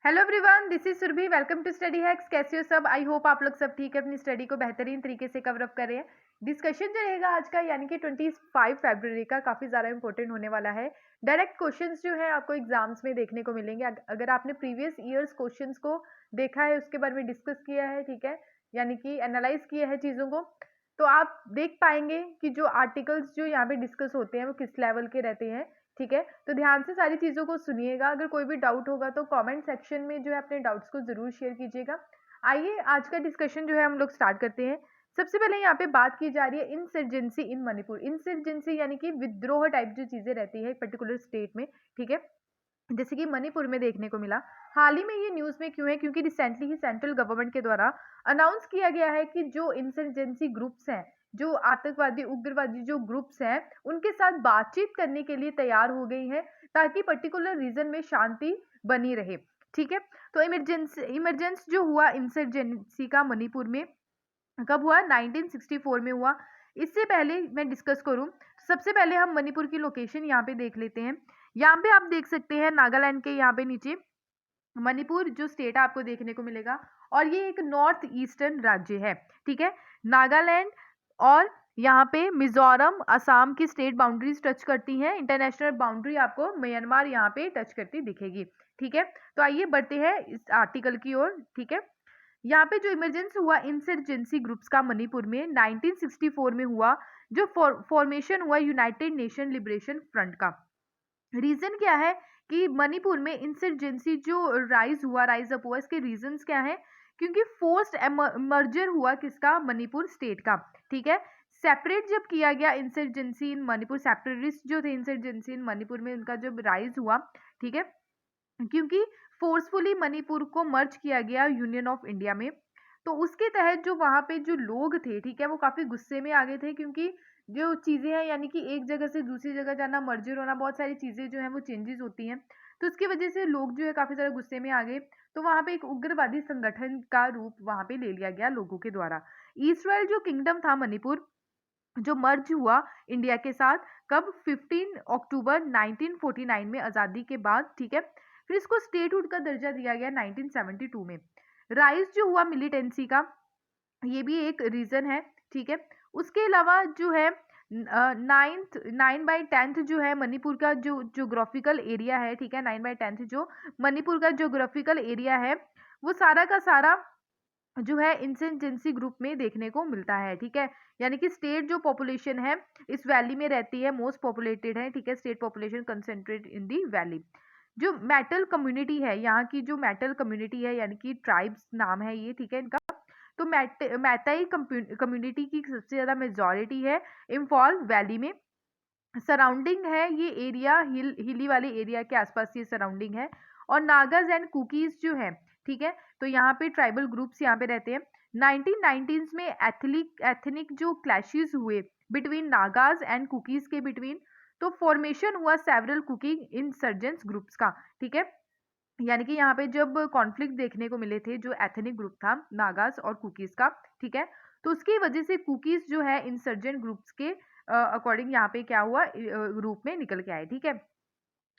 Hello everyone, this is Surabhi. Welcome to Study Hacks. कैसे हो सब? आई होप आप लोग सब ठीक है, अपनी स्टडी को बेहतरीन तरीके से कवर अप कर रहे हैं। डिस्कशन जो रहेगा आज का यानी कि 25 फरवरी का काफ़ी ज़्यादा इंपॉर्टेंट होने वाला है। डायरेक्ट क्वेश्चंस जो है आपको एग्जाम्स में देखने को मिलेंगे। अगर आपने प्रीवियस ईयर्स क्वेश्चंस को देखा है, उसके बारे में डिस्कस किया है, ठीक है, यानी कि एनालाइज किया है चीज़ों को, तो आप देख पाएंगे कि जो आर्टिकल्स जो यहाँ पे डिस्कस होते हैं वो किस लेवल के रहते हैं। ठीक है, तो ध्यान से सारी चीज़ों को सुनिएगा। अगर कोई भी डाउट होगा तो कमेंट सेक्शन में जो है अपने डाउट्स को ज़रूर शेयर कीजिएगा। आइए आज का डिस्कशन जो है हम लोग स्टार्ट करते हैं। सबसे पहले यहाँ पे बात की जा रही है इंसर्जेंसी इन मणिपुर। इंसर्जेंसी यानी कि विद्रोह टाइप जो चीज़ें रहती है पर्टिकुलर स्टेट में, ठीक है, जैसे कि मणिपुर में देखने को मिला। हाल ही में ये न्यूज़ में क्यों है, क्योंकि रिसेंटली ही सेंट्रल गवर्नमेंट के द्वारा अनाउंस किया गया है कि जो इंसर्जेंसी ग्रुप्स हैं, जो आतंकवादी उग्रवादी जो ग्रुप्स हैं, उनके साथ बातचीत करने के लिए तैयार हो गई हैं, ताकि पर्टिकुलर रीजन में शांति बनी रहे। ठीक है, तो इमरजेंस जो हुआ इंसर्जेंसी का मणिपुर में कब हुआ? 1964 में हुआ। इससे पहले मैं डिस्कस करूं, सबसे पहले हम मणिपुर की लोकेशन यहाँ पे देख लेते हैं। यहाँ पे आप देख सकते हैं नागालैंड के यहाँ पे नीचे मणिपुर जो स्टेट है आपको देखने को मिलेगा, और ये एक नॉर्थ ईस्टर्न राज्य है। ठीक है, नागालैंड और यहाँ पे मिजोरम असम की स्टेट बाउंड्रीज टच करती हैं। इंटरनेशनल बाउंड्री आपको म्यांमार यहाँ पे टच करती दिखेगी। ठीक है, तो आइए बढ़ते हैं इस आर्टिकल की ओर। ठीक है, यहाँ पे जो इमरजेंसी हुआ इंसर्जेंसी ग्रुप्स का मणिपुर में 1964 में हुआ, जो फॉर्मेशन हुआ यूनाइटेड नेशन लिबरेशन फ्रंट का। रीजन क्या है कि मणिपुर में इंसर्जेंसी जो राइज अप हुआ, इसके रीजंस क्या है? क्योंकि फोर्स्ड मर्जर हुआ किसका? मणिपुर स्टेट का। ठीक है, सेपरेट जब किया गया इंसर्जेंसी इन मणिपुर, सेपरेटिस्ट जो थे इंसर्जेंसी इन मणिपुर में, उनका जब राइज हुआ, ठीक है, क्योंकि फोर्सफुली मणिपुर को मर्ज किया गया यूनियन ऑफ इंडिया में, तो उसके तहत जो वहां पे जो लोग थे, ठीक है, वो काफी गुस्से में आ गए थे, क्योंकि जो चीजें हैं यानी कि एक जगह से दूसरी जगह जाना, मर्जर होना, बहुत सारी चीजें जो है वो चेंजेस होती हैं, तो उसकी वजह से लोग जो है काफी ज्यादा गुस्से में आ गए। तो वहां पे एक उग्रवादी संगठन का रूप वहां पे ले लिया गया लोगों के द्वारा। ईस्टवाइल जो किंगडम था मणिपुर, जो मर्ज हुआ इंडिया के साथ, कब? 15 अक्टूबर 1949 में, आज़ादी के बाद। ठीक है, फिर इसको स्टेटहुड का दर्जा दिया गया 1972 में। राइज जो हुआ मिलिटेंसी का, ये भी एक रीजन है। ठीक है, उसके अलावा जो है 9/10 जो है मणिपुर का जो जोग्राफिकल एरिया है, ठीक है, 9/10 जो मणिपुर का जोग्राफिकल एरिया है, वो सारा का सारा जो है इंसर्जेंसी ग्रुप में देखने को मिलता है। ठीक है, यानी कि स्टेट जो पॉपुलेशन है इस वैली में रहती है, मोस्ट पॉपुलेटेड है। ठीक है, स्टेट पॉपुलेशन कंसेंट्रेट इन दी वैली। जो मेटल कम्युनिटी है, यहाँ की जो मेटल कम्युनिटी है, यानी कि ट्राइब्स नाम है ये, ठीक है, इनका, तो मैताई कम्युनिटी की सबसे ज्यादा मेजोरिटी है इम्फॉल वैली में। सराउंडिंग है ये एरिया, हिली वाले एरिया के आसपास ये सराउंडिंग है। और नागाज एंड कुकीज जो है, ठीक है, तो यहाँ पे ट्राइबल ग्रुप्स यहाँ पे रहते हैं। 1990s में एथनिक जो क्लैशेस हुए बिटवीन नागाज एंड कुकीज के बिटवीन, तो फॉर्मेशन हुआ सेवरल कुकिंग इंसर्जेंस ग्रुप्स का। ठीक है, यानी कि यहाँ पे जब कॉन्फ्लिक्ट देखने को मिले थे, जो एथनिक ग्रुप था नागास और कुकीज का, ठीक है, तो उसकी वजह से कुकीज जो है इंसर्जेंट ग्रुप्स के अकॉर्डिंग यहाँ पे क्या हुआ, रूप में निकल के आए। ठीक है,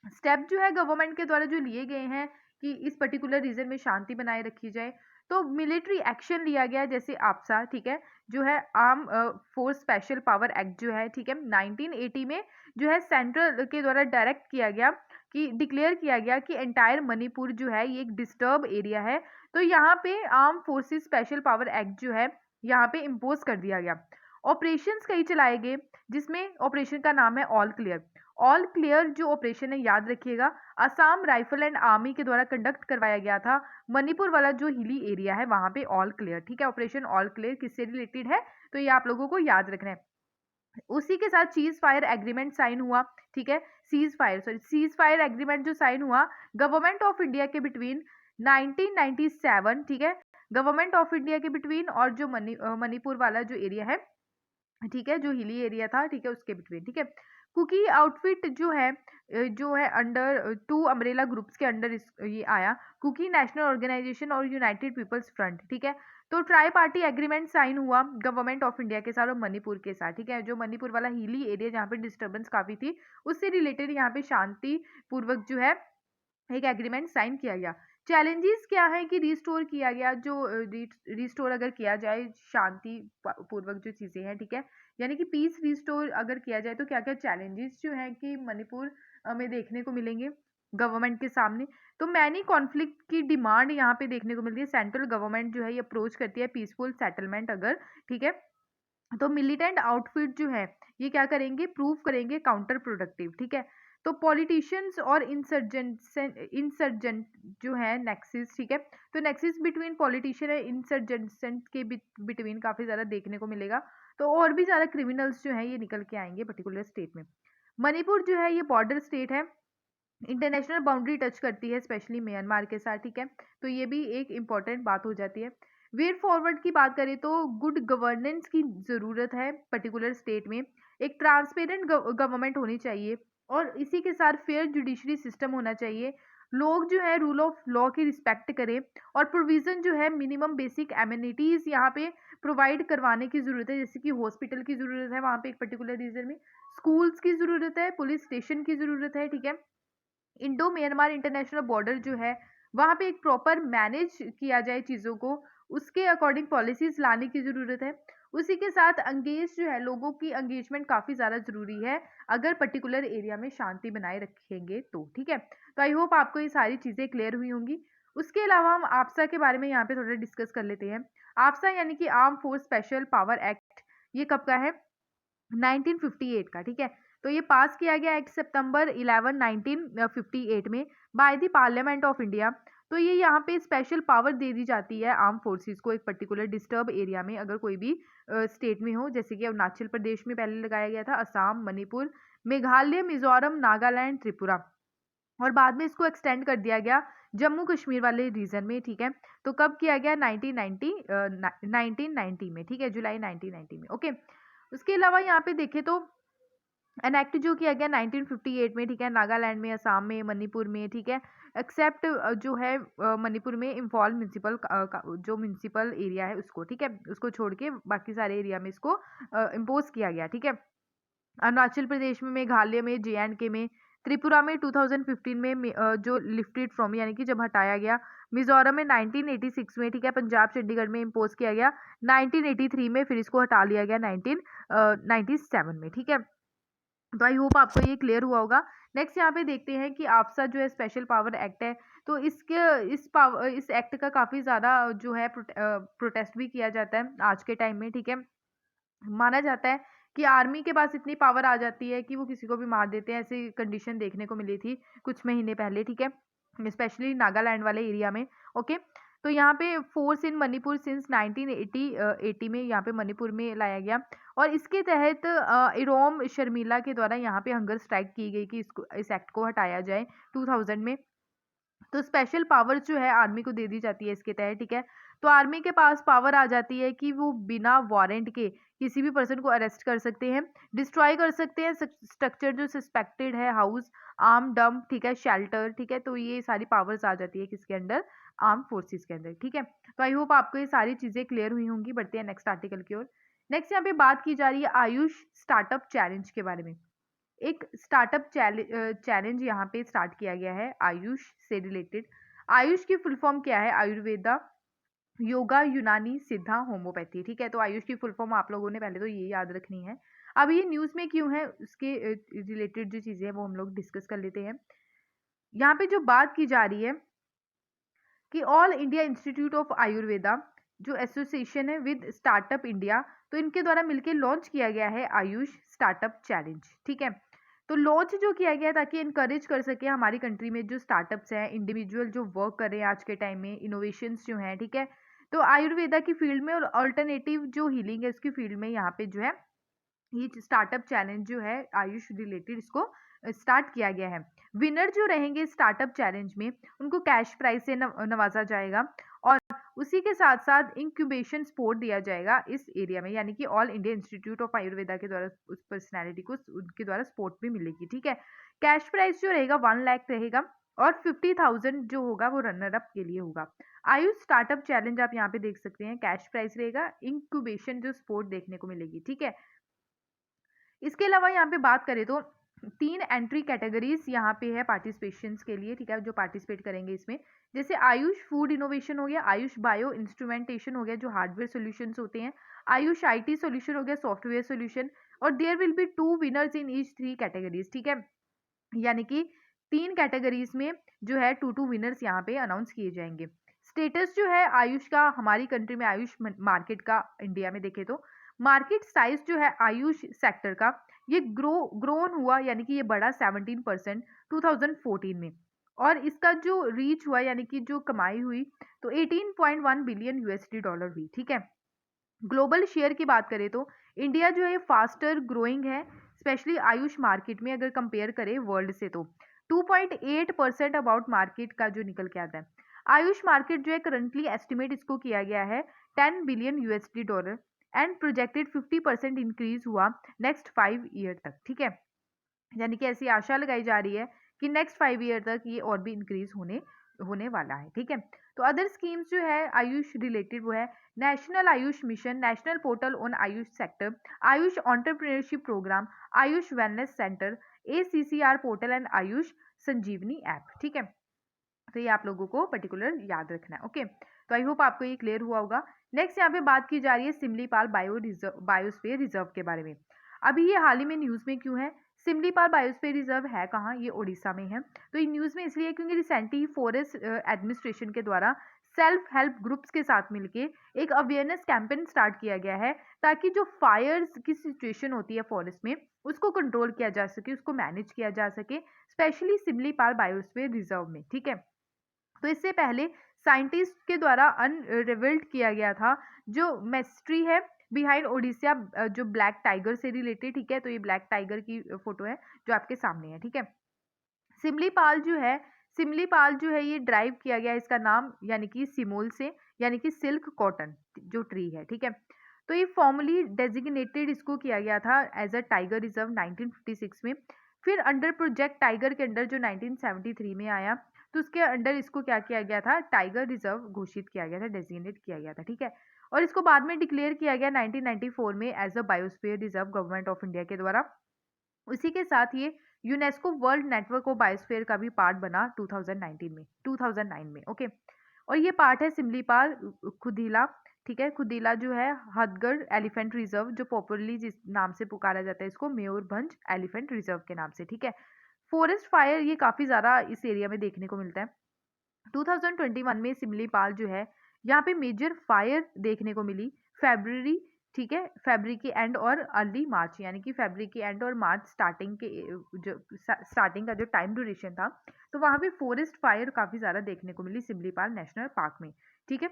स्टेप जो है गवर्नमेंट के द्वारा जो लिए गए हैं कि इस पर्टिकुलर रीजन में शांति बनाए रखी जाए, तो मिलिट्री एक्शन लिया गया, जैसे आपसा, ठीक है, जो है arm force special power act जो है, ठीक है, 1980 में जो है सेंट्रल के द्वारा डायरेक्ट किया गया, कि डिक्लेयर किया गया कि एंटायर मणिपुर जो है ये एक डिस्टर्ब एरिया है, तो यहाँ पे arm forces special power act जो है यहाँ पे इम्पोज कर दिया गया। ऑपरेशंस कई चलाए गए, जिसमें ऑपरेशन का नाम है ऑल क्लियर। ऑल क्लियर जो ऑपरेशन है, याद रखिएगा, असम राइफल एंड आर्मी के द्वारा कंडक्ट करवाया गया था। मणिपुर वाला जो हिली एरिया है वहां पे ऑल क्लियर। ठीक है, ऑपरेशन ऑल क्लियर किससे रिलेटेड है, तो ये आप लोगों को याद रखना है। उसी के साथ सीज फायर एग्रीमेंट साइन हुआ। ठीक है, सीज फायर एग्रीमेंट जो साइन हुआ गवर्नमेंट ऑफ इंडिया के बिटवीन 1997, ठीक है, गवर्नमेंट ऑफ इंडिया के बिटवीन और जो मणिपुर वाला जो एरिया है, ठीक है, जो हिली एरिया था, ठीक है, उसके बिटवीन। ठीक है, कुकी आउटफिट जो है अंडर टू अम्ब्रेला ग्रुप्स के अंडर ये आया, कुकी नेशनल ऑर्गेनाइजेशन और यूनाइटेड पीपल्स फ्रंट। ठीक है, तो ट्राई पार्टी एग्रीमेंट साइन हुआ गवर्नमेंट ऑफ इंडिया के साथ और मणिपुर के साथ। ठीक है, जो मणिपुर वाला हिली एरिया जहाँ पे डिस्टर्बेंस काफी थी, उससे रिलेटेड यहाँ पे शांति पूर्वक जो है एक एग्रीमेंट साइन किया गया। चैलेंजेस क्या है कि रिस्टोर किया गया, जो रिस्टोर अगर किया जाए शांति पूर्वक जो चीज़ें हैं, ठीक है, यानी कि पीस रिस्टोर अगर किया जाए तो क्या-क्या चैलेंजेस जो हैं कि मणिपुर में देखने को मिलेंगे गवर्नमेंट के सामने। तो मैनी कॉन्फ्लिक्ट की डिमांड यहाँ पे देखने को मिलती है। सेंट्रल गवर्नमेंट जो है ये अप्रोच करती है पीसफुल सेटलमेंट अगर, ठीक है। तो मिलिटेंट आउटफिट जो है ये क्या करेंगे, प्रूव करेंगे काउंटर प्रोडक्टिव, ठीक है। तो पॉलिटिशियंस और इंसर्जेंट जो है नेक्सिस, ठीक है, तो नेक्सिस बिटवीन पॉलिटिशियन और इंसर्जेंट के बिटवीन काफी ज्यादा देखने को मिलेगा। तो और भी ज्यादा क्रिमिनल्स जो है ये निकल के आएंगे पर्टिकुलर स्टेट में। मणिपुर जो है ये बॉर्डर स्टेट है, इंटरनेशनल बाउंड्री टच करती है स्पेशली म्यांमार के साथ, ठीक है। तो ये भी एक इम्पॉर्टेंट बात हो जाती है। वे फॉरवर्ड की बात करें तो गुड गवर्नेंस की ज़रूरत है पर्टिकुलर स्टेट में। एक ट्रांसपेरेंट गवर्नमेंट होनी चाहिए और इसी के साथ फेयर जुडिशरी सिस्टम होना चाहिए। लोग जो है रूल ऑफ लॉ की रिस्पेक्ट करें और प्रोविज़न जो है मिनिमम बेसिक एमिनिटीज़ यहाँ पे प्रोवाइड करवाने की ज़रूरत है। जैसे कि हॉस्पिटल की ज़रूरत है वहाँ पे एक पर्टिकुलर रीजन में, स्कूल्स की ज़रूरत है, पुलिस स्टेशन की ज़रूरत है, ठीक है। इंडो म्यांमार इंटरनेशनल बॉर्डर जो है वहाँ पे एक प्रॉपर मैनेज किया जाए चीज़ों को, उसके अकॉर्डिंग पॉलिसीज लाने की ज़रूरत है। उसी के साथ अंगेज जो है लोगों की एंगेजमेंट काफ़ी ज़्यादा ज़रूरी है अगर पर्टिकुलर एरिया में शांति बनाए रखेंगे तो, ठीक है। तो आई होप आपको ये सारी चीज़ें क्लियर हुई होंगी। उसके अलावा हम आपसा के बारे में यहाँ पे थोड़ा डिस्कस कर लेते हैं। आपसा यानी कि arm force special power act, ये कब का है, 1958 का, ठीक है। तो ये पास किया गया एक्ट सितंबर 11 1958 में by the parliament of India. तो ये यहाँ पे स्पेशल पावर दे दी जाती है आर्म फोर्सेस को एक पर्टिकुलर डिस्टर्ब एरिया में अगर कोई भी स्टेट में हो, जैसे कि अरुणाचल प्रदेश में पहले लगाया गया था, असम, मणिपुर, मेघालय, मिजोरम, नागालैंड, त्रिपुरा, और बाद में इसको एक्सटेंड कर दिया गया जम्मू कश्मीर वाले रीजन में, ठीक है। तो कब किया गया, 1990 में, ठीक है, जुलाई 1990 में, ओके। उसके अलावा यहाँ पे देखें तो एनेक्ट जो किया गया 1958 में, ठीक है, नागालैंड में, असम में, मणिपुर में, ठीक है, एक्सेप्ट जो है मणिपुर में इम्फॉल म्यूनसिपल जो म्यूनसिपल एरिया है उसको, ठीक है, उसको छोड़ के बाकी सारे एरिया में इसको इम्पोज किया गया, ठीक है। अरुणाचल प्रदेश में, मेघालय में, JNK में, त्रिपुरा में 2015 में जो लिफ्टेड फ्रॉम यानी कि जब हटाया गया, मिजोरम में 1986 में, ठीक है, पंजाब चंडीगढ़ में इम्पोज किया गया 1983 में, फिर इसको हटा लिया गया 1997 में, ठीक है। तो आई होप आपको ये क्लियर हुआ होगा। नेक्स्ट यहाँ पे देखते हैं कि आपसा जो है स्पेशल पावर एक्ट है, तो इस एक्ट का काफ़ी ज़्यादा जो है प्रोटेस्ट भी किया जाता है आज के टाइम में, ठीक है। माना जाता है कि आर्मी के पास इतनी पावर आ जाती है कि वो किसी को भी मार देते हैं, ऐसी कंडीशन देखने को मिली थी कुछ महीने पहले, ठीक है, स्पेशली नागालैंड वाले एरिया में, ओके। तो यहाँ पे फोर्स इन मणिपुर सिंस 1980 में यहाँ पे मणिपुर में लाया गया और इसके तहत इरोम शर्मिला के द्वारा यहाँ पे हंगर स्ट्राइक की गई कि इस एक्ट को हटाया जाए 2000 में। तो स्पेशल पावर जो है आर्मी को दे दी जाती है इसके तहत, ठीक है। तो आर्मी के पास पावर आ जाती है कि वो बिना वारंट के किसी भी पर्सन को अरेस्ट कर सकते हैं, डिस्ट्रॉय कर सकते हैं स्ट्रक्चर जो सस्पेक्टेड है, हाउस, आर्म डंप, ठीक है, शेल्टर, ठीक है। तो ये सारी पावर्स आ जाती है किसके अंडर, आर्म फोर्सेस के अंदर, ठीक है। तो आई होप आपको ये सारी चीजें क्लियर हुई होंगी। बढ़ते हैं नेक्स्ट आर्टिकल की ओर। नेक्स्ट यहाँ पे बात की जा रही है आयुष स्टार्टअप चैलेंज के बारे में। एक स्टार्टअप चैलेंज यहाँ पे स्टार्ट किया गया है आयुष से रिलेटेड। आयुष की फुल फॉर्म क्या है, आयुर्वेदा, योगा, यूनानी, सिद्धा, होम्योपैथी, ठीक है। तो आयुष की फुल फॉर्म आप लोगों ने पहले तो ये याद रखनी है। अब ये न्यूज़ में क्यों है उसके रिलेटेड जो चीज़ें हैं वो हम लोग डिस्कस कर लेते हैं। यहाँ पे जो बात की जा रही है कि all India institute of Ayurveda जो एसोसिएशन है विद स्टार्टअप इंडिया, तो इनके द्वारा मिलकर लॉन्च किया गया है आयुष स्टार्टअप चैलेंज, ठीक है। तो लॉन्च जो किया गया है ताकि इनकरेज कर सके हमारी कंट्री में जो स्टार्टअप्स हैं, इंडिविजुअल जो वर्क कर रहे हैं आज के टाइम में, इनोवेशंस जो हैं, ठीक है। तो आयुर्वेदा की फील्ड में और अल्टरनेटिव जो हीलिंग है उसकी फील्ड में यहाँ पे जो है ये स्टार्टअप चैलेंज जो है आयुष रिलेटेड इसको स्टार्ट किया गया है। विनर जो रहेंगे स्टार्टअप चैलेंज में उनको कैश प्राइज से नवाजा जाएगा और उसी के साथ साथ इंक्यूबेशन सपोर्ट दिया जाएगा इस एरिया में, यानी कि all India institute of Ayurveda के द्वारा उस पर्सनैलिटी को उनके द्वारा सपोर्ट भी मिलेगी, ठीक है। कैश प्राइस जो रहेगा 1 लाख रहेगा और 50,000 जो होगा वो रनर अप के लिए होगा। आयुष स्टार्टअप चैलेंज आप यहाँ पे देख सकते हैं, कैश प्राइस रहेगा, इंक्यूबेशन जो सपोर्ट देखने को मिलेगी, ठीक है। इसके अलावा यहाँ पे बात करें तो 3 एंट्री कैटेगरीज यहाँ पे है पार्टिसिपेशंस के लिए, ठीक है, जो पार्टिसिपेट करेंगे इसमें, जैसे आयुष फूड इनोवेशन हो गया, आयुष बायो इंस्ट्रूमेंटेशन हो गया जो हार्डवेयर सॉल्यूशंस होते हैं, आयुष आईटी सॉल्यूशन हो गया सॉफ्टवेयर सॉल्यूशन, और there will be 2 winners in each 3 categories, ठीक है, यानी कि 3 कैटेगरीज में जो है 2 विनर्स यहाँ पे अनाउंस किए जाएंगे। स्टेटस जो है आयुष का हमारी कंट्री में, आयुष मार्केट का इंडिया में देखे तो मार्केट साइज जो है आयुष सेक्टर का ये ग्रोन हुआ, यानी कि ये बढ़ा 17% 2014 में, और इसका जो रीच हुआ यानी कि जो कमाई हुई तो 18.1 बिलियन यूएसडी डॉलर हुई, ठीक है। ग्लोबल शेयर की बात करें तो इंडिया जो है फास्टर ग्रोइंग है, स्पेशली आयुष मार्केट में अगर कंपेयर करें वर्ल्ड से तो 2.8% अबाउट मार्केट का जो निकल के आता है। आयुष मार्केट जो है करंटली एस्टिमेट इसको किया गया है 10 billion USD dollar and projected 50% increase हुआ नेक्स्ट 5 ईयर तक, ठीक है, यानी कि ऐसी आशा लगाई जा रही है कि नेक्स्ट 5 ईयर तक ये और भी इंक्रीज होने वाला है, ठीक है। तो अदर स्कीम्स जो है आयुष रिलेटेड वो है national Ayush mission, national portal on Ayush sector, Ayush entrepreneurship programme, Ayush wellness centre, ACCR portal and Ayush Sanjeevani app, ठीक है। तो ये आप लोगों को पर्टिकुलर याद रखना है, ओके। तो आई होप आपको ये क्लियर हुआ होगा। नेक्स्ट यहाँ पे बात की जा रही है सिमलीपाल बायोस्फीयर रिजर्व के बारे में। अभी ये हाल ही में न्यूज़ में क्यों है? सिमलीपाल बायोस्फीयर रिजर्व है कहाँ? ये ओडिशा में है। तो ये न्यूज़ में इसलिए क्योंकि रिसेंटली फॉरेस्ट एडमिनिस्ट्रेशन के द्वारा सेल्फ हेल्प ग्रुप्स के साथ मिलके एक अवेयरनेस कैंपेन स्टार्ट किया गया है, ताकि जो फायर्स की सिचुएशन होती है फॉरेस्ट में उसको कंट्रोल किया जा सके, उसको मैनेज किया जा सके, स्पेशली सिमलीपाल बायोस्फीयर रिजर्व में, ठीक है। तो इससे पहले साइंटिस्ट के द्वारा अनरिवील्ड किया गया था जो मिस्ट्री है बिहाइंड ओडिशा जो ब्लैक टाइगर से रिलेटेड, ठीक है। तो ये ब्लैक टाइगर की फोटो है जो आपके सामने है, ठीक है। सिमलीपाल जो है ये ड्राइव किया गया इसका नाम यानी कि सिमोल से, यानी कि सिल्क कॉटन जो ट्री है, ठीक है। तो ये फॉर्मली डेजिग्नेटेड इसको किया गया था एज अ टाइगर रिजर्व 1956 में। फिर अंडर प्रोजेक्ट टाइगर के अंडर जो 1973 में आया, तो उसके अंडर इसको क्या किया गया था? टाइगर रिजर्व घोषित किया गया था, डेजिग्नेट किया गया था, ठीक है। और इसको बाद में डिक्लेयर किया गया 1994 में as a biosphere reserve government of India के द्वारा। उसी के साथ ये UNESCO world network of biosphere का भी पार्ट बना 2009 में, ओके। और ये पार्ट है सिमलीपाल खुदीला, ठीक है। खुदीला जो है हथगढ़ एलिफेंट रिजर्व, जो पॉपुलरली जिस नाम से पुकारा जाता है इसको मयूरभंज एलिफेंट रिजर्व के नाम से, ठीक है। फॉरेस्ट फायर ये काफ़ी ज़्यादा इस एरिया में देखने को मिलता है। 2021 में सिमलीपाल जो है यहाँ पे मेजर फायर देखने को मिली फेब्रुअरी, ठीक है, फेब्रुअरी के एंड और अर्ली मार्च, यानी कि फेब्रुअरी के एंड और मार्च स्टार्टिंग के जो स्टार्टिंग का जो टाइम ड्यूरेशन था, तो वहाँ पे फॉरेस्ट फायर काफ़ी ज़्यादा देखने को मिली सिमलीपाल नेशनल पार्क में, ठीक है।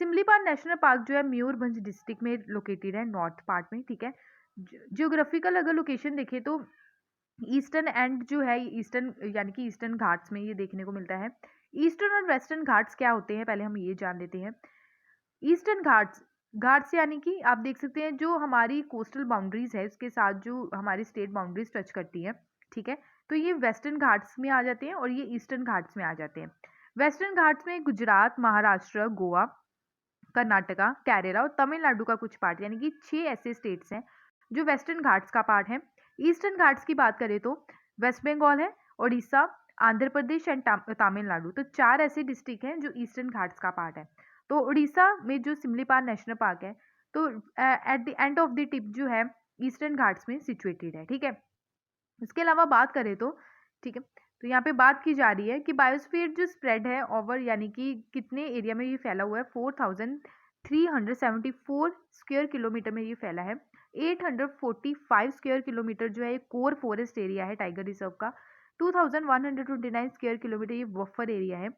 सिमलीपाल नेशनल पार्क जो है मयूरभंज डिस्ट्रिक्ट में लोकेटेड है, नॉर्थ पार्ट में, ठीक है। जियोग्राफिकल अगर लोकेशन देखें तो ईस्टर्न एंड जो है ईस्टर्न यानी कि ईस्टर्न घाट्स में ये देखने को मिलता है। ईस्टर्न और वेस्टर्न घाट्स क्या होते हैं पहले हम ये जान लेते हैं। ईस्टर्न घाट्स घाट्स यानी कि आप देख सकते हैं जो हमारी कोस्टल बाउंड्रीज है उसके साथ जो हमारी स्टेट बाउंड्रीज टच करती है, ठीक है। तो ये वेस्टर्न घाट्स में आ जाते हैं और ये ईस्टर्न घाट्स में आ जाते हैं। वेस्टर्न घाट्स में गुजरात, महाराष्ट्र, गोवा, कर्नाटका, केरला और तमिलनाडु का कुछ पार्ट, यानी कि 6 ऐसे स्टेट्स हैं जो वेस्टर्न घाट्स का पार्ट है। ईस्टर्न घाट्स की बात करें तो वेस्ट बंगाल है, उड़ीसा, आंध्र प्रदेश एंड तमिलनाडु, तो 4 ऐसे डिस्ट्रिक्ट हैं जो ईस्टर्न घाट्स का पार्ट है। तो उड़ीसा में जो सिमलीपाल नेशनल पार्क है, तो at the end of the tip जो है ईस्टर्न घाट्स में सिचुएटेड है, ठीक है। इसके अलावा बात करें तो, ठीक है, तो यहाँ पे बात की जा रही है कि बायोस्फीयर जो स्प्रेड है ओवर, यानी कि कितने एरिया में ये फैला हुआ है, 4374 स्क्वायर किलोमीटर में ये फैला है। 845 स्क्वायर किलोमीटर जो है कोर फॉरेस्ट एरिया है टाइगर रिजर्व का। 2129 स्क्वायर किलोमीटर ये बफर एरिया है।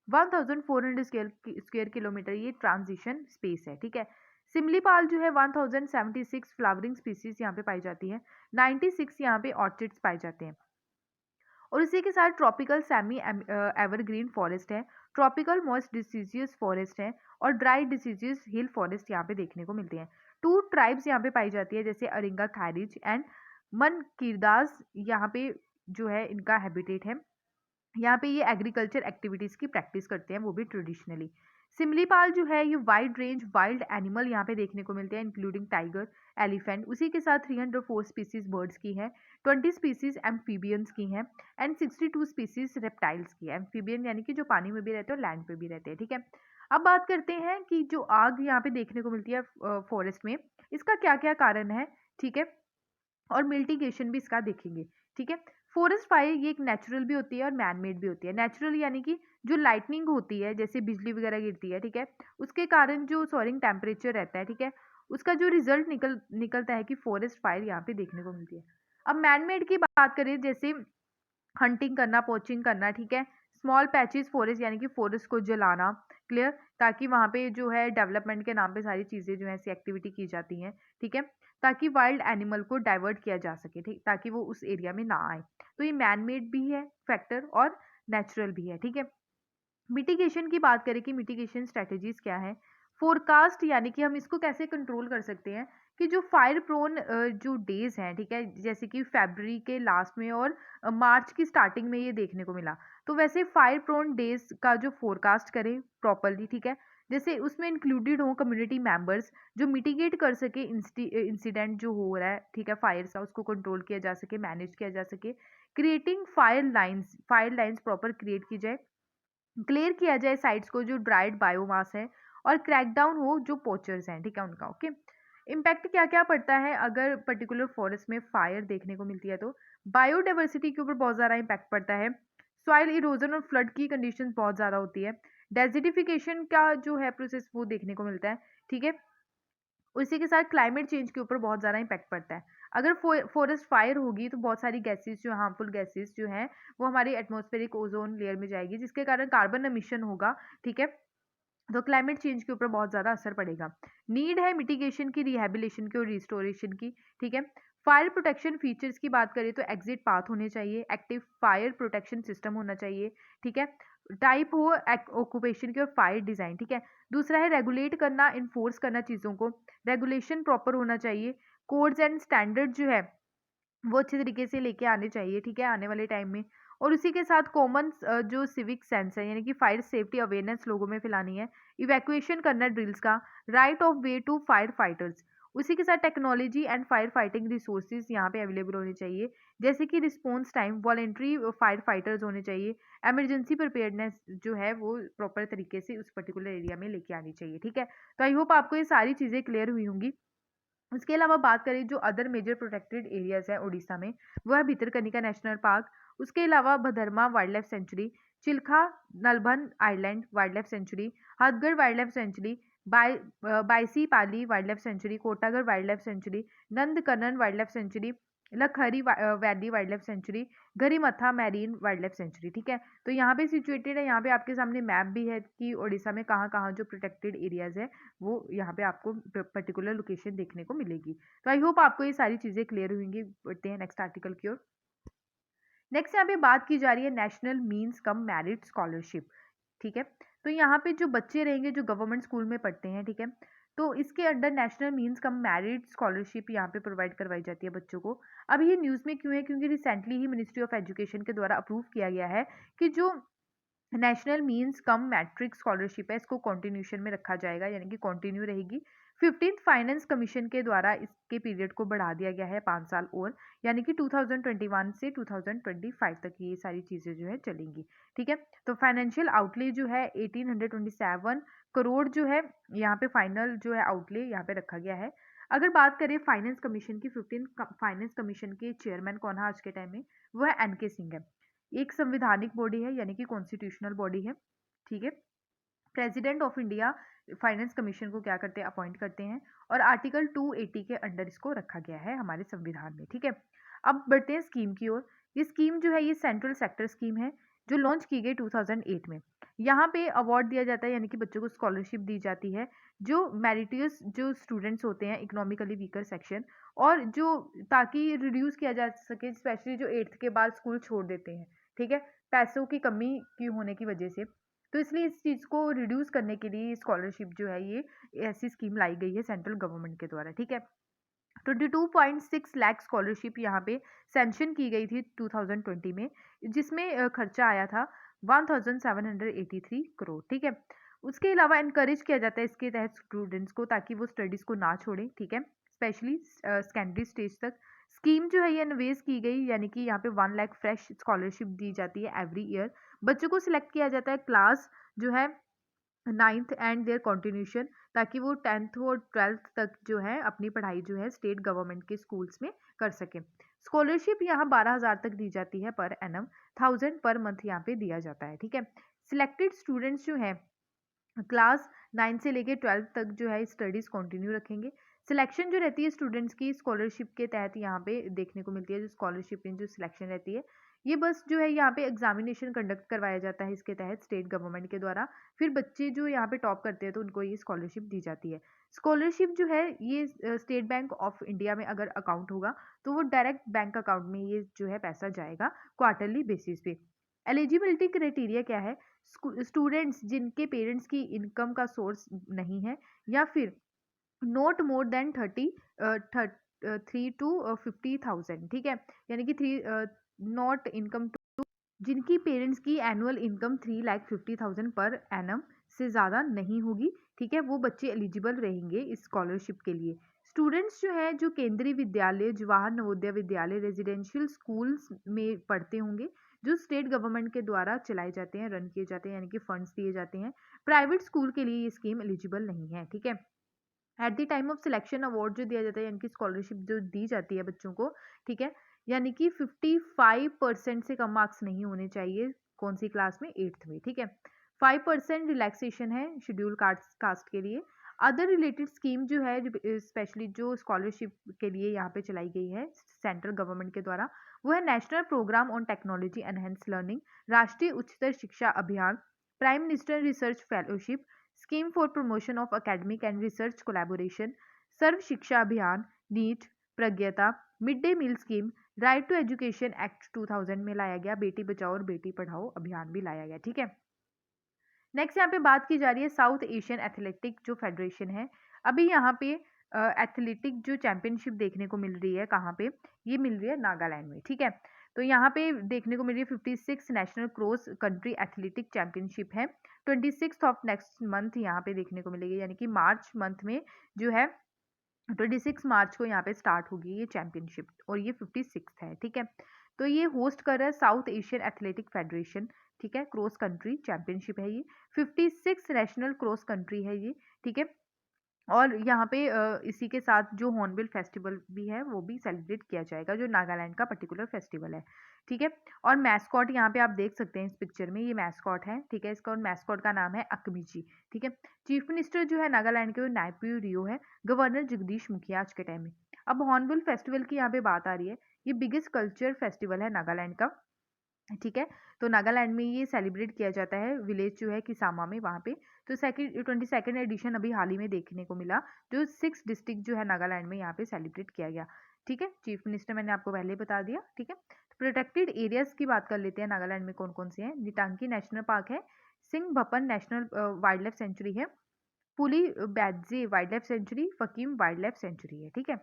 1400 स्क्वायर किलोमीटर ये ट्रांजिशन स्पेस है, ठीक है। सिमलीपाल जो है 1076 फ्लावरिंग स्पीसीज यहाँ पे पाई जाती है, 96 यहाँ पे ऑर्चिड्स पाए जाते हैं। और इसी के साथ ट्रॉपिकल सेमी एवरग्रीन फॉरेस्ट है, ट्रॉपिकल मॉइस्ट डिसीजियस फॉरेस्ट है और ड्राई डिसीजियस हिल फॉरेस्ट यहाँ पे देखने को मिलते हैं। 2 ट्राइब्स यहाँ पे पाई जाती है जैसे अरिंगा थारिज एंड मन किरदास, यहाँ पे जो है इनका हैबिटेट है। यहाँ पे ये एग्रीकल्चर एक्टिविटीज़ की प्रैक्टिस करते हैं, वो भी ट्रेडिशनली। सिमलीपाल जो है ये वाइड रेंज वाइल्ड एनिमल यहाँ पे देखने को मिलते हैं, इंक्लूडिंग टाइगर, एलिफेंट, उसी के साथ 304 स्पीसीज बर्ड्स की हैं, 20 स्पीसीज एम्फीबियंस की हैं एंड 62 स्पीसीज रेप्टाइल्स की है। एम्फीबियन यानी कि जो पानी में भी रहते हैं और लैंड पे भी रहते हैं, ठीक है। अब बात करते हैं कि जो आग यहाँ पे देखने को मिलती है फॉरेस्ट में, इसका क्या क्या कारण है, ठीक है, और मिल्टिगेशन भी इसका देखेंगे, ठीक है। फॉरेस्ट फायर ये एक नेचुरल भी होती है और मैन मेड भी होती है। नेचुरल यानी कि जो लाइटनिंग होती है, जैसे बिजली वगैरह गिरती है, ठीक है, उसके कारण जो सोअरिंग टेम्परेचर रहता है, ठीक है, उसका जो रिजल्ट निकलता है कि फॉरेस्ट फायर यहाँ पे देखने को मिलती है। अब मैन मेड की बात करें, जैसे हंटिंग करना, पोचिंग करना, ठीक है, स्मॉल पैचेस फॉरेस्ट यानी कि फॉरेस्ट को जलाना, क्लियर, ताकि वहाँ पे जो है डेवलपमेंट के नाम पे सारी चीज़ें जो है ऐसी एक्टिविटी की जाती हैं, ठीक है, ताकि वाइल्ड एनिमल को डाइवर्ट किया जा सके, ठीक, ताकि वो उस एरिया में ना आए। तो ये मैन मेड भी है फैक्टर और नेचुरल भी है, ठीक है। मिटिगेशन की बात करें कि मिटिगेशन स्ट्रेटजीज क्या है, फोरकास्ट यानी कि हम इसको कैसे कंट्रोल कर सकते हैं कि जो फायर प्रोन जो डेज हैं, ठीक है, जैसे कि फरवरी के लास्ट में और मार्च की स्टार्टिंग में ये देखने को मिला, तो वैसे फायर प्रोन डेज का जो फोरकास्ट करें प्रॉपरली, ठीक है, जैसे उसमें इंक्लूडेड हो कम्युनिटी मेंबर्स जो मिटिगेट कर सके इंसिडेंट जो हो रहा है, ठीक है, फायर का, उसको कंट्रोल किया जा सके, मैनेज किया जा सके, creating fire lines proper create की जाए, क्लियर किया जाए साइट्स को जो ड्राइड बायोमास है, और क्रैकडाउन हो जो पोचर्स हैं, ठीक है, उनका, ओके। इम्पैक्ट क्या क्या पड़ता है अगर पर्टिकुलर फॉरेस्ट में फायर देखने को मिलती है, तो बायोडाइवर्सिटी के ऊपर बहुत ज़्यादा इम्पैक्ट पड़ता है, सॉइल इरोजन और फ्लड की कंडीशंस बहुत ज़्यादा होती है, डेजिडिफिकेशन का जो है प्रोसेस वो देखने को मिलता है, ठीक है, उसी के साथ क्लाइमेट चेंज के ऊपर बहुत ज़्यादा इम्पैक्ट पड़ता है। अगर फॉरेस्ट फायर होगी तो बहुत सारी गैसेस जो हार्मफुल गैसेस जो हैं वो हमारी एटमॉस्फेरिक ओजोन लेयर में जाएगी, जिसके कारण कार्बन एमिशन होगा, ठीक है, तो क्लाइमेट चेंज के ऊपर बहुत ज़्यादा असर पड़ेगा। नीड है मिटिगेशन की, रिहैबिलिटेशन की और रिस्टोरेशन की, ठीक है। फायर प्रोटेक्शन फीचर्स की बात करें तो एग्जिट पाथ होने चाहिए, एक्टिव फायर प्रोटेक्शन सिस्टम होना चाहिए, ठीक है, टाइप हो ऑक्यूपेशन की और फायर डिज़ाइन, ठीक है। दूसरा है रेगुलेट करना, इन्फोर्स करना चीज़ों को, रेगुलेशन प्रॉपर होना चाहिए, कोड्स एंड स्टैंडर्ड जो है वो अच्छे तरीके से लेके आने चाहिए, ठीक है, आने वाले टाइम में। और उसी के साथ कॉमन जो सिविक सेंस है, यानी कि फायर सेफ्टी अवेयरनेस लोगों में फैलानी है, इवैक्यूएशन करना ड्रिल्स का, right of way to fire fighters, उसी के साथ technology and fire fighting resources यहाँ पे अवेलेबल होने चाहिए, जैसे कि response time, voluntary fire fighters होने चाहिए, एमरजेंसी प्रिपेयर्डनेस जो है वो प्रॉपर तरीके से उस पर्टिकुलर एरिया में लेके आनी चाहिए, ठीक है। तो आई होप आपको ये सारी चीज़ें क्लियर हुई होंगी। उसके अलावा बात करें जो अदर मेजर प्रोटेक्टेड एरियाज है उड़ीसा में, वो है भितरकनिका नेशनल पार्क, उसके अलावा Badrama wildlife sanctuary, Chilika Nalaban island wildlife sanctuary, Hadgarh wildlife sanctuary, Baisipalli wildlife sanctuary, Kotagarh wildlife sanctuary, Nandankanan wildlife sanctuary, Lakhari valley wildlife sanctuary, Gahirmatha marine wildlife sanctuary, ठीक है। तो यहाँ पे सिचुएटेड है, यहाँ पे आपके सामने मैप भी है कि उड़ीसा में कहाँ कहाँ जो प्रोटेक्टेड एरियाज है वो यहाँ पे आपको पर्टिकुलर लोकेशन देखने को मिलेगी। तो आई होप आपको ये सारी चीज़ें क्लियर हुई। बढ़ते हैं नेक्स्ट आर्टिकल की ओर। नेक्स्ट यहाँ पे बात की जा रही है national means cum merit scholarship, ठीक है। तो यहाँ पे जो बच्चे रहेंगे जो गवर्नमेंट स्कूल में पढ़ते हैं, ठीक है, तो इसके under national means cum merit scholarship यहाँ पे प्रोवाइड करवाई जाती है बच्चों को। अब ये न्यूज़ में क्यों है, क्योंकि recently he ministry of education के द्वारा अप्रूव किया गया है कि जो नेशनल मीन्स कम मैट्रिक स्कॉलरशिप है इसको कंटिन्यूशन में रखा जाएगा, यानी कि कंटिन्यू रहेगी। 15th फाइनेंस कमीशन के द्वारा इसके पीरियड को बढ़ा दिया गया है 5 साल और, यानी कि 2021 से 2025 तक ये सारी चीज़ें जो है चलेंगी, ठीक है। तो फाइनेंशियल आउटले जो है 1827 करोड़ जो है यहाँ पे फाइनल जो है आउटले यहाँ पे रखा गया है। अगर बात करें फाइनेंस कमीशन की, 15 फाइनेंस कमीशन के चेयरमैन कौन है आज के टाइम में, वो है एन के सिंह है। एक संवैधानिक बॉडी है, यानी कि कॉन्स्टिट्यूशनल बॉडी है, ठीक है। President of India finance commission को क्या करते हैं, अपॉइंट करते हैं, और आर्टिकल 280 के अंडर इसको रखा गया है हमारे संविधान में, ठीक है। अब बढ़ते हैं स्कीम की ओर। ये स्कीम जो है ये सेंट्रल सेक्टर स्कीम है जो लॉन्च की गई 2008 में। यहाँ पे अवार्ड दिया जाता है, यानी कि बच्चों को स्कॉलरशिप दी जाती है जो मेरिटियस जो स्टूडेंट्स होते हैं, इकोनॉमिकली वीकर सेक्शन, और जो ताकि रिड्यूस किया जा सके, स्पेशली जो 8th के बाद स्कूल छोड़ देते हैं, ठीक है, पैसों की कमी की होने की वजह से। तो इसलिए इस चीज़ को रिड्यूस करने के लिए स्कॉलरशिप जो है ये ऐसी स्कीम लाई गई है सेंट्रल गवर्नमेंट के द्वारा, ठीक है। 22.6 लाख स्कॉलरशिप यहाँ पे सैंक्शन की गई थी 2020 में, जिसमें खर्चा आया था 1783 करोड़। ठीक है, उसके अलावा इनकरेज किया जाता है इसके तहत स्टूडेंट्स को, ताकि वो स्टडीज़ को ना छोड़ें। ठीक है, स्पेशली सेकेंडरी स्टेज तक स्कीम जो है ये इन्वेस्ट की गई, यानी कि यहाँ पे 1 लाख फ्रेश स्कॉलरशिप दी जाती है एवरी ईयर। बच्चों को सिलेक्ट किया जाता है क्लास जो है 9th एंड देयर कंटिन्यूशन, ताकि वो 10th और 12th तक जो है अपनी पढ़ाई जो है स्टेट गवर्नमेंट के स्कूल्स में कर सकें। स्कॉलरशिप यहाँ 12,000 तक दी जाती है पर एनम, 1000 पर मंथ यहाँ पे दिया जाता है। ठीक है, सिलेक्टेड स्टूडेंट्स जो हैं क्लास 9 से लेके 12 तक जो है स्टडीज़ कंटिन्यू रखेंगे। सिलेक्शन जो रहती है स्टूडेंट्स की स्कॉलरशिप के तहत यहाँ पे देखने को मिलती है, जो स्कॉलरशिप में जो सिलेक्शन रहती है, ये बस जो है यहाँ पे एग्जामिनेशन कंडक्ट करवाया जाता है इसके तहत स्टेट गवर्नमेंट के द्वारा। फिर बच्चे जो यहाँ पे टॉप करते हैं तो उनको ये स्कॉलरशिप दी जाती है। स्कॉलरशिप जो है ये स्टेट बैंक ऑफ इंडिया में अगर अकाउंट होगा तो वो डायरेक्ट बैंक अकाउंट में ये जो है पैसा जाएगा क्वार्टरली बेसिस पे। एलिजिबिलिटी क्राइटेरिया क्या है? स्टूडेंट्स जिनके पेरेंट्स की इनकम का सोर्स नहीं है, या फिर नॉट मोर देन 3 टू 50,000। ठीक है, यानी कि 3 नॉट इनकम टू, जिनकी पेरेंट्स की एनुअल इनकम 3,50,000 पर एनम से ज़्यादा नहीं होगी। ठीक है, वो बच्चे एलिजिबल रहेंगे इस स्कॉलरशिप के लिए। स्टूडेंट्स जो है जो केंद्रीय विद्यालय, जवाहर नवोदय विद्यालय, रेजिडेंशियल स्कूल्स में पढ़ते होंगे, जो स्टेट गवर्नमेंट के द्वारा चलाए जाते हैं, रन किए जाते हैं, यानी कि फंड्स दिए जाते हैं। प्राइवेट स्कूल के लिए ये स्कीम एलिजिबल नहीं है। ठीक है, at the time of selection award जो दिया जाता है, यानी कि स्कॉलरशिप जो दी जाती है बच्चों को, ठीक है, यानी कि 55% से कम मार्क्स नहीं होने चाहिए। कौन सी क्लास में? 8th में। ठीक है, 5% रिलैक्सेशन है शेड्यूल कास्ट के लिए। अदर रिलेटेड स्कीम जो है स्पेशली जो स्कॉलरशिप के लिए यहाँ पे चलाई गई है सेंट्रल गवर्नमेंट के द्वारा, वो है national programme on technology enhance learning, Rashtriya Uchchatar Shiksha Abhiyan, prime minister research fellowship, scheme for promotion of academic and research collaboration, Sarva Shiksha Abhiyan, NEAT, Pragyata, mid day meal scheme, right to education act 2000 में लाया गया, बेटी बचाओ और बेटी पढ़ाओ अभियान भी लाया गया। ठीक है, नेक्स्ट यहाँ पे बात की जा रही है साउथ एशियन एथलेटिक जो फेडरेशन है। अभी यहाँ पे एथलेटिक जो चैंपियनशिप देखने को मिल रही है, कहाँ पे? ये मिल रही है नागालैंड में। ठीक है, तो यहाँ पे देखने को मिल रही है 56 national cross country athletic championship है। 26 ऑफ नेक्स्ट मंथ यहाँ पे देखने को मिलेगी, यानी कि मार्च मंथ में जो है 26 मार्च को यहाँ पे स्टार्ट होगी ये चैंपियनशिप, और ये 56 है। ठीक है, तो ये होस्ट कर रहा है साउथ एशियन एथलेटिक फेडरेशन। ठीक है, क्रॉस कंट्री चैंपियनशिप है ये, 56 नेशनल क्रॉस कंट्री है ये। ठीक है, और यहाँ पे इसी के साथ जो हॉर्नबिल फेस्टिवल भी है वो भी सेलिब्रेट किया जाएगा, जो नागालैंड का पर्टिकुलर फेस्टिवल है। ठीक है, और मैस्कॉट यहाँ पे आप देख सकते हैं इस पिक्चर में, ये मैस्कॉट है। ठीक है, इसका मैस्कॉट का नाम है अकमीची। ठीक है, चीफ मिनिस्टर जो है नागालैंड के वो नाइपियो रियो है, गवर्नर जगदीश मुखिया आज के टाइम में। अब हॉर्नबिल फेस्टिवल की यहाँ पे बात आ रही है, ये बिगेस्ट कल्चर फेस्टिवल है नागालैंड का। ठीक है, तो नागालैंड में ये सेलिब्रेट किया जाता है, विलेज जो है किसामा में, वहाँ पे। तो 22nd एडिशन अभी हाल ही में देखने को मिला, जो 6 डिस्ट्रिक्ट जो है नागालैंड में यहाँ पे सेलिब्रेट किया गया। ठीक है, चीफ मिनिस्टर मैंने आपको पहले ही बता दिया। ठीक है, तो प्रोटेक्टेड एरियाज की बात कर लेते हैं नागालैंड में कौन कौन से हैं। निटांकी नेशनल पार्क है, Singphan national wildlife sanctuary है, Puliebadze wildlife sanctuary, Fakim wildlife sanctuary है। ठीक है,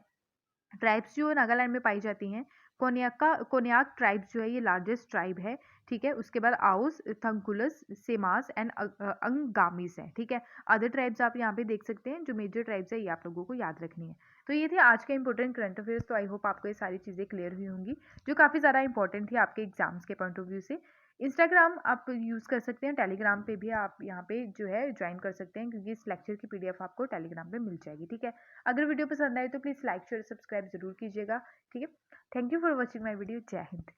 ट्राइब्स जो नागालैंड में पाई जाती हैं, कोन्याक ट्राइब्स जो है ये लार्जेस्ट ट्राइब है। ठीक है, उसके बाद आओस, थंकुलस, सेमास एंड अंगामीस है। ठीक है, अदर ट्राइब्स आप यहाँ पे देख सकते हैं, जो मेजर ट्राइब्स है ये आप लोगों को याद रखनी है। तो ये थे आज के इंपॉर्टेंट करंट अफेयर्स। तो आई होप आपको ये सारी चीज़ें क्लियर हुई होंगी, जो काफ़ी ज़्यादा इंपॉर्टेंट थी आपके एग्जाम्स के पॉइंट ऑफ व्यू से। इंस्टाग्राम आप यूज़ कर सकते हैं, टेलीग्राम पे भी आप यहाँ पे जो है ज्वाइन कर सकते हैं, क्योंकि इस लेक्चर की PDF आपको टेलीग्राम पे मिल जाएगी। ठीक है, अगर वीडियो पसंद आए तो प्लीज़ लाइक शेयर सब्सक्राइब जरूर कीजिएगा। ठीक है, thank you for watching my video. जय हिंद।